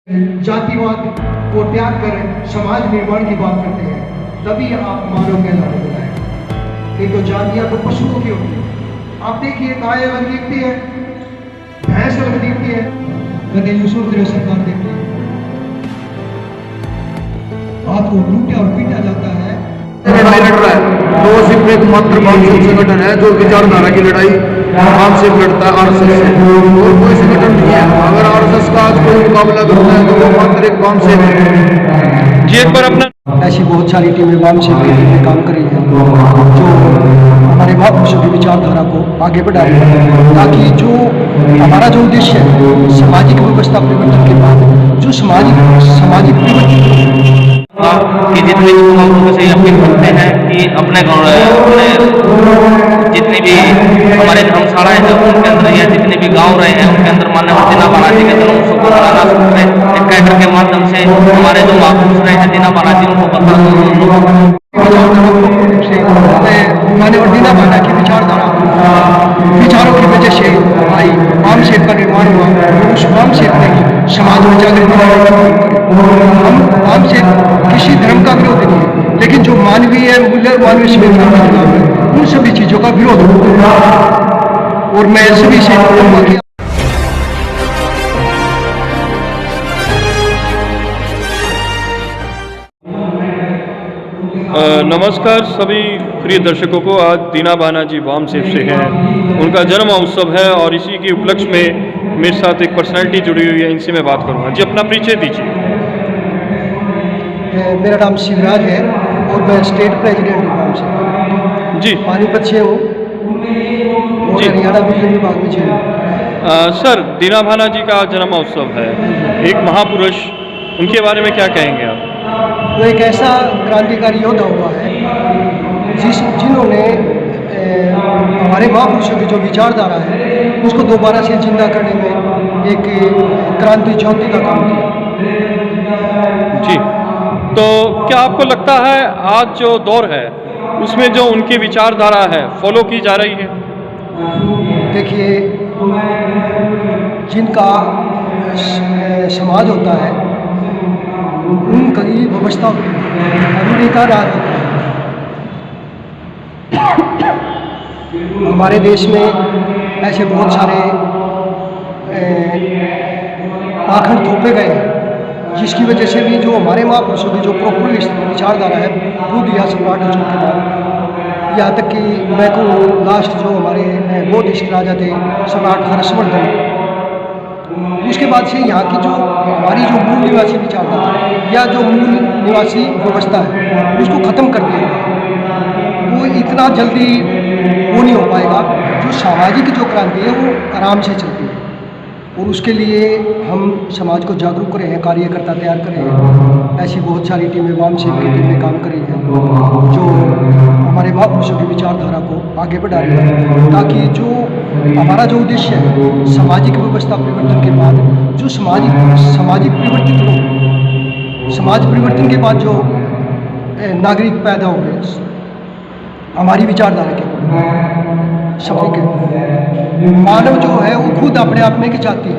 जातिवाद को त्याग कर समाज निर्माण की बात करते हैं, तभी आप मानव कहलाने लगाए। नहीं तो जातियां तो पशुओं की होती है। आप देखिए गाय अलग दिखती है, भैंस अलग दिखती है, गधे यूसुफ की सरकार देखती है। आपको लूटा और पीटा जाता है। लड़ाई लड़ रहा है तो सिर्फ एक मात्र मानसिक संगठन है जो विचारधारा की लड़ाई मानसिक लड़ता है आरएसएस से, और कोई संगठन नहीं है। अगर आरएसएस का आज कोई मुकाबला करता है तो वो मात्र एक वामसेव है। जी एक बार अपना ऐसी बहुत सारी टीमें वामसेव की टीमें काम कर रही हैं जो हमारे महापुरुषों की विचारधारा को आगे बढ़ा रही है, ताकि जो हमारा जो उद्देश्य है सामाजिक व्यवस्था परिवर्तन के बाद जो सामाजिक परिवर्तन कि जितने भी लोग से अपील करते हैं कि अपने जितनी भी हमारे धर्मशालाएं हैं उनके अंदर या जितने भी गांव रहे हैं उनके अंदर मान्यवर दीना बालाजी के जन्म उत्सव को मनाना शुरू करें। एक कैडर के माध्यम से हमारे जो महापुरुष रहे हैं दीना बालाजी उनको मान्यवर दीना बाला की विचारों की वजह से भाई वामसेव का निर्माण हुआ। उस वामसेव ने समाज में जागृति। हम वामसेव किसी धर्म का विरोध नहीं है, लेकिन जो मानवीय मूल्य और मानवीय स्वीकृति के खिलाफ है उन सभी चीजों का विरोध होता है। और मैं सभी से कहूँगा कि नमस्कार सभी प्रिय दर्शकों को। आज दीना बाना जी वामसेव से हैं, उनका जन्म उत्सव है और इसी के उपलक्ष्य में मेरे साथ एक पर्सनैलिटी जुड़ी हुई है, इनसे मैं बात करूँगा। जी अपना परिचय दीजिए। मेरा नाम शिवराज है और मैं स्टेट प्रेसिडेंट हूँ वामसेव। जी पानीपत से हूँ और हरियाणा बिजली विभाग में हूँ। सर दीना बाना जी का जन्म उत्सव है, एक महापुरुष, उनके बारे में क्या कहेंगे आप? वो एक ऐसा क्रांतिकारी योद्धा हुआ है जिन्होंने हमारे महापुरुषों की जो विचारधारा है उसको दोबारा से जिंदा करने में एक क्रांति ज्योति का काम किया। जी तो क्या आपको लगता है आज जो दौर है उसमें जो उनकी विचारधारा है फॉलो की जा रही है? देखिए, जिनका समाज होता है उनकी व्यवस्था अभिनेता राज होता है। हमारे देश में ऐसे बहुत सारे पाखंड थोपे गए हैं जिसकी वजह से भी जो हमारे महापुरुषों की जो प्रोपोलिस्ट विचारधारा है बुद्ध या सम्राट अशोक के बाद, यहाँ तक कि मैं को लास्ट जो हमारे बौद्धिस्ट राजा थे सम्राट हर्षवर्धन, उसके बाद से यहाँ की जो हमारी जो मूल निवासी विचारधारा या जो मूल निवासी व्यवस्था है उसको ख़त्म कर दिया। वो इतना जल्दी वो नहीं हो पाएगा। जो सामाजिक जो क्रांति है वो आराम से चलती है और उसके लिए हम समाज को जागरूक कर रहे हैं, कार्यकर्ता तैयार कर रहे हैं। ऐसी बहुत सारी टीमें वामसेव की टीमें काम कर रही हैं जो हमारे महापुरुषों की विचारधारा को आगे बढ़ा रही है, ताकि जो हमारा जो उद्देश्य है सामाजिक व्यवस्था परिवर्तन के बाद जो सामाजिक परिवर्तित लोग, समाज परिवर्तन के बाद जो नागरिक पैदा हो गए हमारी विचारधारा के सभी के, मानव जो है वो खुद अपने आप में की जाती है।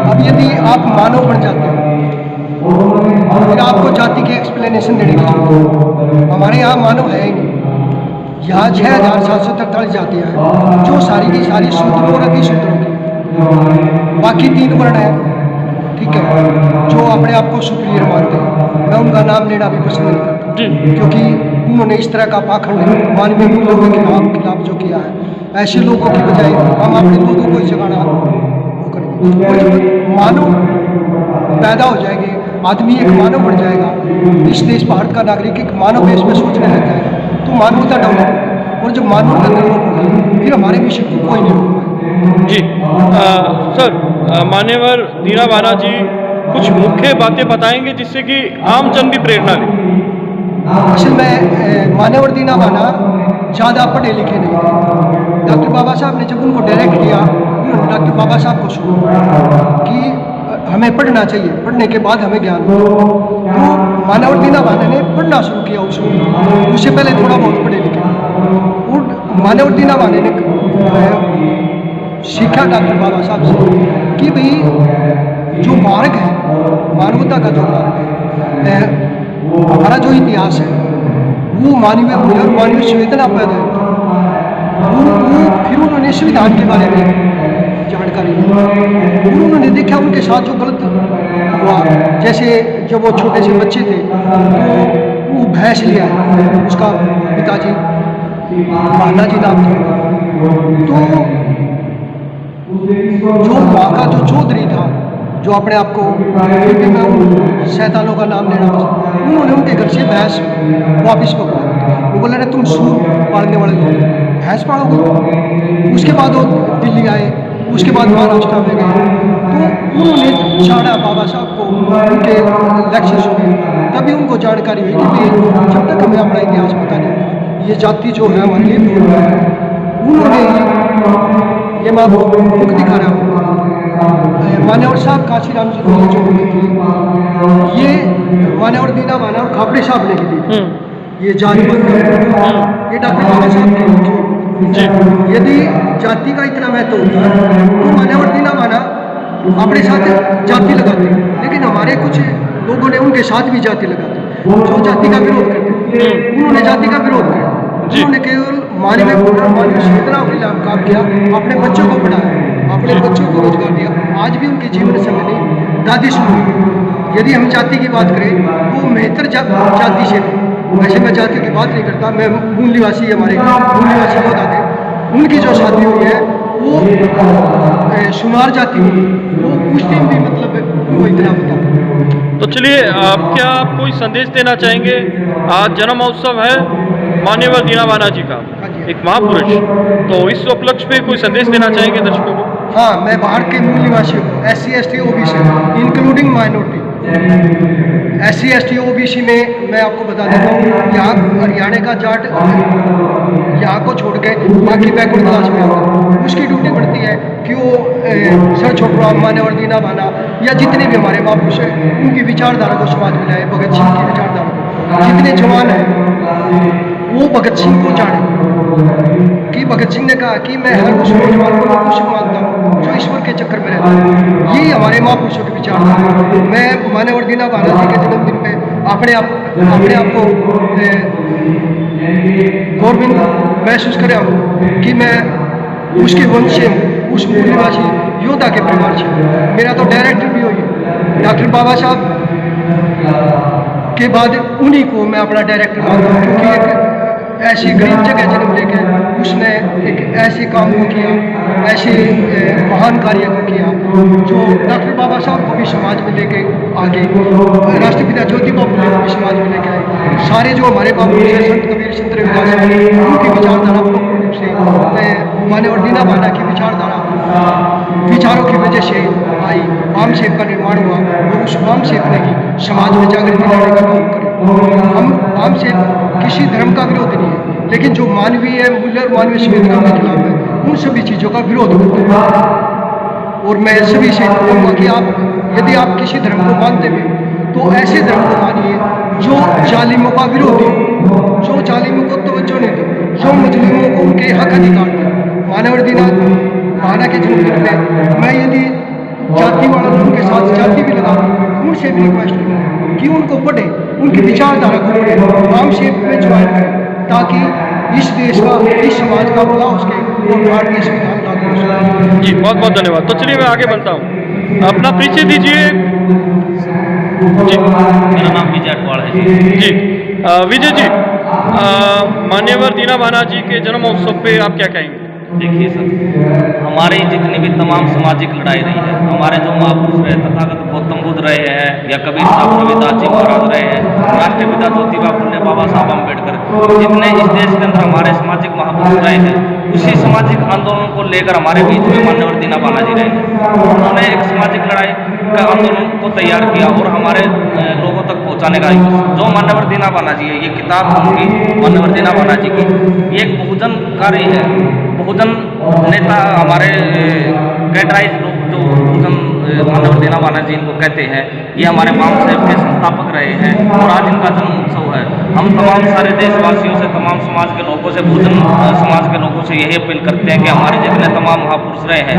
अब यदि आप मानव बन जाते हैं फिर आपको जाति की एक्सप्लेनेशन देने की जरूरत है। हमारे यहाँ मानव है ही नहीं। यहाँ 6743 जातियाँ हैं जो सारी की सारी शूद्र और अतिशूद्रों की, बाकी 3 वर्ण हैं, ठीक है, जो अपने आप को सुपीरियर मानते हैं। मैं उनका नाम लेना भी पसंद नहीं करता क्योंकि उन्होंने इस तरह का पाखंड मानवीय मूल्यों के खिलाफ जो किया है, ऐसे लोगों की बजाय हम अपने दूधों को ही जगाना वो करेंगे। और जब मानव पैदा हो जाएंगे, आदमी एक मानव बन जाएगा, इस देश भारत का नागरिक एक मानव देश में सोचने लग जाएगा तो मानवता डेवलप होगी। और जब मानवता डेवलप होगी फिर हमारे विषय को कोई नहीं होगा। जी सर, मान्यवर दीना बाना जी कुछ मुख्य बातें बताएंगे जिससे कि आम जन भी प्रेरणा ले। असल में मान्यवर दीना बाना ज़्यादा पढ़े लिखे नहीं थे। डॉक्टर बाबा साहब ने जब उनको डायरेक्ट किया, उन्होंने डॉक्टर बाबा साहब को सुना कि हमें पढ़ना चाहिए, पढ़ने के बाद हमें ज्ञान हो। तो मान्यवर दीना बाना ने पढ़ना शुरू किया उससे पहले थोड़ा बहुत पढ़े लिखे। और मान्यवर दीना बाना ने सीखा डॉक्टर बाबा साहब से कि भाई जो मार्ग है, मानवता का जो मार्ग है, हमारा जो इतिहास है वो मानवीय मूल्य और मानवीय संवेदना पैदा है। वो फिर उन्होंने संविधान के बारे में जानकारी दी। उन्होंने देखा उनके साथ जो गलत हुआ, जैसे जब वो छोटे से बच्चे थे तो वो भैंस लिया, उसका पिताजी माना जी नाम था, तो जो माँ का जो चौधरी था, जो अपने आप को, क्योंकि मैं उन शैतानों का नाम ले रहा हूँ, उन्होंने उनके घर से भैंस वापस पकड़ा। वो बोले रहे तुम सूर पालने वाले लोग भैंस पालोगे। उसके बाद वो दिल्ली आए, उसके बाद महाराष्ट्र में गए, तो उन्होंने छाड़ा बाबा साहब को, उनके लेक्चर सुने, तभी उनको जानकारी हुई कि भाई जब तक हमें अपना इतिहास पता नहीं होगा, ये जाति जो है हमारे लिए दूर है। उन्होंने ये मैं बुक दिखा रहा हूँ, मान्यवर साहब काशीराम जी को जो बोली थी, ये मान्यवर दीना माना और खापड़े साहब ने लिखी थी। ये जाति बंद ये डॉक्टर बाबा साहब की। यदि जाति का इतना महत्व होता है तो मान्यवर दीना माना अपने साथ जाति लगाते, लेकिन हमारे कुछ लोगों ने उनके साथ भी जाति लगाते जो जाति का विरोध करते। उन्होंने जाति का विरोध किया, उन्होंने केवल मानवीय मानवीय संवेदनाओं के लिए काम किया, अपने बच्चों को पढ़ाया, अपने बच्चों को रोजगार दिया। आज भी उनके जीवन संग दादी सुनी। यदि हम जाति की बात करें तो मेहतर जाति से, वैसे मैं जाति की बात नहीं करता, मैं मूल निवासी, हमारे मूल निवासी होता थे, उनकी जो शादी हुई है वो सुनार जाति हुई, वो उस दिन भी मतलब वो इतना बता। तो चलिए, क्या आप कोई संदेश देना चाहेंगे? आज जन्म महोत्सव है मान्यवर दीना बाना जी का, एक महापुरुष, तो इस उपलक्ष्य पे कोई संदेश देना चाहेंगे दर्शकों को? हाँ, मैं बाहर के मूल निवासियों को, SC ST OBC including minority, SC ST OBC में मैं आपको बता देता हूँ, यहाँ हरियाणा का जाट यहाँ को छोड़ के बाकी बैकवर्ड क्लास में आता है, उसकी ड्यूटी पड़ती है कि वो सर छोटरा मान्यवर दीना बाना या जितने भी हमारे महापुरुष हैं उनकी विचारधारा को समाज में लाए। भगत सिंह की विचारधारा को, जितने जवान हैं वो भगत सिंह को जाने कि भगत सिंह ने कहा कि मैं हर उस नौजवान को कुछ मानता हूँ जो ईश्वर के चक्कर में रहता है। यही हमारे महापुरुषों की विचारधारा है। मैं मान्यवर दीना बाना जी के जन्मदिन पे अपने आप को गौरविंद महसूस कर रहा हूँ कि मैं उसके वंश से हूँ, उस मूल निवासी योद्धा के परिवार से। मेरा तो डायरेक्टर भी हुई डॉक्टर बाबा साहब के बाद उन्हीं को मैं अपना डायरेक्टर मानता हूँ, क्योंकि एक ऐसी गरीब जगह जन्म लेके उसने एक ऐसे काम को किया, ऐसे महान कार्य को किया जो डॉक्टर बाबा साहब को भी समाज में लेके आगे, राष्ट्रपिता ज्योतिबा फुले को भी समाज में लेके आए। सारे जो हमारे बाबू हैं, संत कबीर, संत रविदास, उनकी विचारधारा पूर्ण रूप से मान्यवर दीना बाना की विचारों की वजह से आई, वाम सेव का निर्माण हुआ और उस वाम सेव ने ही समाज में जागृति लाने का काम करे। हम वाम सेव किसी धर्म का विरोध नहीं है, लेकिन जो मानवीय मूल्य और मानवीय संवेदनाओं के खिलाफ है, उन सभी चीज़ों का विरोध करते हैं। और मैं सभी से कहूँगा कि यदि आप किसी धर्म को मानते भी तो ऐसे धर्म को मानिए जो जालिमों का विरोधी, जो जालिमों को तवज्जो नहीं दे, जो मुस्लिमों को उनके हक अधिकार दे। मान्यवर दीना बाना के जन्मदिन में मैं यदि जाति वाले लोगों के साथ जाति भी लगा दूँ, उनसे भी रिक्वेस्ट करूँ कि उनको पढ़े, उनकी विचारधारा को पढ़े, वाम सेव में ज्वाइन करें, ताकि इस देश का, इस समाज का भला उसके और भारतीय संविधान लागू हो सके। जी, बहुत बहुत धन्यवाद। तो चलिए मैं आगे बढ़ता हूँ, अपना परिचय दीजिए। जी, मेरा नाम विजय अटवाल है जी। विजय जी, मान्यवर दीना बाना जी के जन्म महोत्सव पे आप क्या कहेंगे? देखिए सर, हमारी जितनी भी तमाम सामाजिक लड़ाई रही है, हमारे जो महापुरुष रहे, तथागत गौतम बुद्ध रहे हैं या कबीर साहब रविदास जी महाराज रहे हैं, राष्ट्रपिता ज्योतिबा फुले, बाबा साहब अम्बेडकर, जितने इस देश के अंदर हमारे सामाजिक महापुरुष रहे हैं, उसी सामाजिक आंदोलन को लेकर हमारे बीच में मान्यवर दीना बाना जी रहे हैं। उन्होंने एक सामाजिक लड़ाई का आंदोलन को तैयार किया और हमारे लोगों तक पहुँचाने का जो मान्यवर दीना बाना जी है, ये किताब उनकी मान्यवर दीना बाना जी की, ये एक बहुजनकारी है, बहुजन नेता, हमारे कैडराइज लोग जो बहुजन माननीय दीना बानाजी इनको कहते हैं, ये हमारे बाम साहेब के संस्थापक रहे हैं और आज इनका जन्म उत्सव है। हम तमाम सारे देशवासियों से, तमाम समाज के लोगों से, भोजन समाज के लोगों से यही अपील करते हैं कि हमारे जितने तमाम महापुरुष रहे हैं,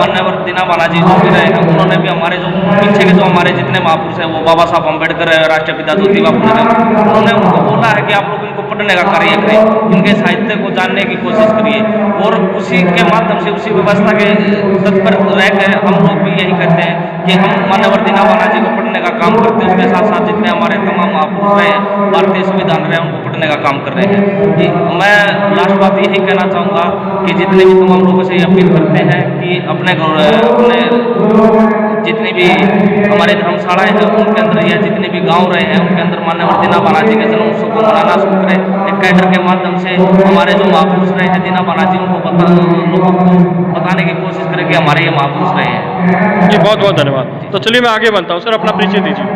माननीय दीना बानाजी जो भी रहे हैं, उन्होंने भी हमारे जो पीछे के जो हमारे जितने महापुरुष हैं, वो बाबा साहब अम्बेडकर है, राष्ट्रपिता ज्योतिबा फुले हैं, उन्होंने उनको बोला है कि आप लोग इनको पढ़ने का कार्य करें, इनके साहित्य को जानने की कोशिश करिए और उसी के माध्यम से, उसी व्यवस्था के तत्पर रह कर हम लोग भी यही कहते हैं कि हम माननीय दीना बानाजी को पढ़ने का काम करते हैं। उसके साथ साथ जितने हमारे तमाम महापुरुष रहे हैं, भारतीय संविधान रहे हैं, उनको पढ़ने का काम कर रहे हैं। मैं लास्ट बात यही कहना चाहूँगा कि जितने भी तमाम लोगों से ये अपील करते हैं कि अपने जितनी भी हमारे धर्मशालाएँ हैं उनके अंदर या जितने भी गांव रहे हैं उनके अंदर माननीय दीना बानाजी के जन्म उत्सव को मनाना शुरू करें। एक कैडर के माध्यम से हमारे जो महापुरुष रहे हैं दीना बानाजी, उनको लोगों को बताने की कोशिश करें कि हमारे ये महापुरुष रहे हैं। जी बहुत बहुत धन्यवाद। तो चलिए मैं आगे बढ़ता हूँ। सर अपना परिचय दीजिए।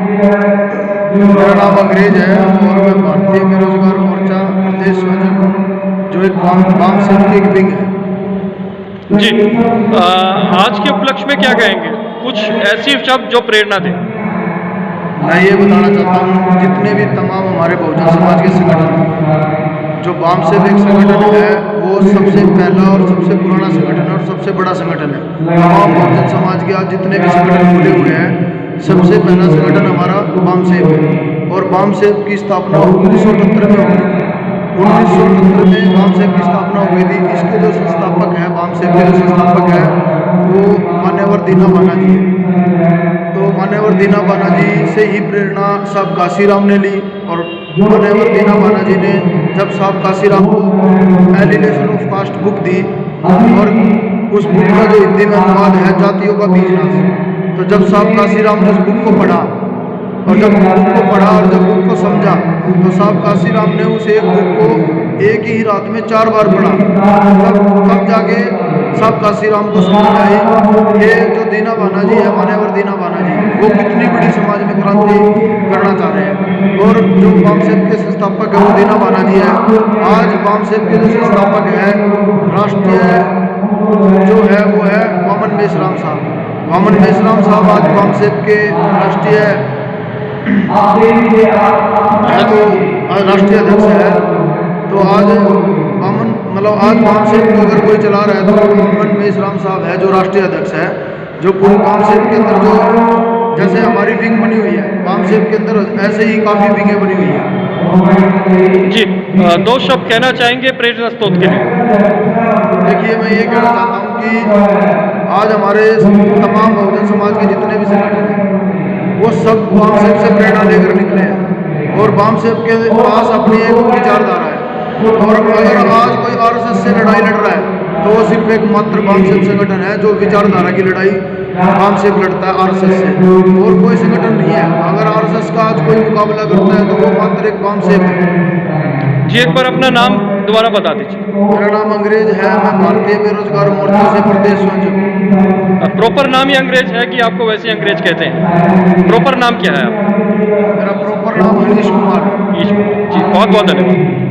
मेरा नाम अंग्रेज है और मैं भारतीय बेरोजगार मोर्चा प्रदेश संयोजक हूँ, जो एक बाम सेफ की एक विंग है। जी आज के उपलक्ष्य में क्या कहेंगे, कुछ ऐसी शब्द जो प्रेरणा दें? मैं ये बताना चाहता हूँ, जितने भी तमाम हमारे बहुजन समाज के संगठन, जो बाम सेफ एक संगठन है, वो सबसे पहला और सबसे पुराना संगठन है और सबसे बड़ा संगठन है। तमाम बहुजन समाज के आज जितने भी संगठन खुले हुए हैं, सबसे पहला संगठन हमारा बाम सेफ है और बाम सेफ की स्थापना 1978 में हुई। 1978 में बाम सेफ की स्थापना हुई थी। इसके जो संस्थापक हैं, बाम सेफ के जो संस्थापक हैं, वो मान्यवर दीना बानाजी हैं। तो मान्यवर दीना बानाजी से ही प्रेरणा साहब काशीराम ने ली और मान्यवर दीना बानाजी ने जब साहब काशीराम को एलिनेशन ऑफ कास्ट बुक दी और उस बुक का जो हिंदी में अनुवाद है जातियों का बीजनाश, तो जब साहब काशीराम ने उस बुक को पढ़ा और जब बुक को पढ़ा और जब बुक को समझा, तो साहब काशीराम ने उस एक बुक को एक ही रात में 4 बार पढ़ा। तब जाके साहब काशीराम को समझ आई ये जो दीना बानाजी है, मान्यवर दीना बानाजी, वो कितनी बड़ी समाज में क्रांति करना चाह रहे हैं। और जो बाम सेफ के संस्थापक है वो दीना बानाजी है। आज बाम सेफ के जो संस्थापक है, राष्ट्रीय जो है वो है वामन मेश्राम साहब। वामन मेश्राम साहब आज बाम सेफ के राष्ट्रीय अध्यक्ष है। तो आज आज बाम सेफ को अगर कोई चला रहा है तो वामन मेश्राम साहब है, जो राष्ट्रीय अध्यक्ष है, जो पूरे बाम सेफ के अंदर जो जैसे हमारी विंग बनी हुई है, बाम सेफ के अंदर ऐसे ही काफ़ी विंगें बनी हुई है। जी 2 शब्द कहना चाहेंगे प्रेरणा स्रोत के लिए? देखिए, मैं ये कहना चाहता हूँ कि आज हमारे तमाम बहुजन समाज के जितने भी संगठन हैं, वो सब बाम सेफ से प्रेरणा लेकर निकले हैं और बाम सेफ के पास अपनी एक विचारधारा है। और अगर आज कोई आरएसएस से लड़ाई लड़ रहा है तो वो सिर्फ एक मात्र बाम सेफ संगठन है, जो विचारधारा की लड़ाई बाम सेफ लड़ता है आरएसएस से, और कोई संगठन नहीं है। अगर आरएसएस का आज कोई मुकाबला करता है तो वो मात्र एक बाम सेफ है। जी एक बार अपना नाम दोबारा बता दीजिए। मेरा नाम अंग्रेज है, मैं भारतीय बेरोजगार मोर्चा से प्रदेश संयोजक। प्रॉपर नाम ही अंग्रेज है कि आपको वैसे अंग्रेज कहते हैं? प्रॉपर नाम क्या है आपका? मेरा प्रॉपर नाम हनीश कुमार। जी बहुत बहुत धन्यवाद।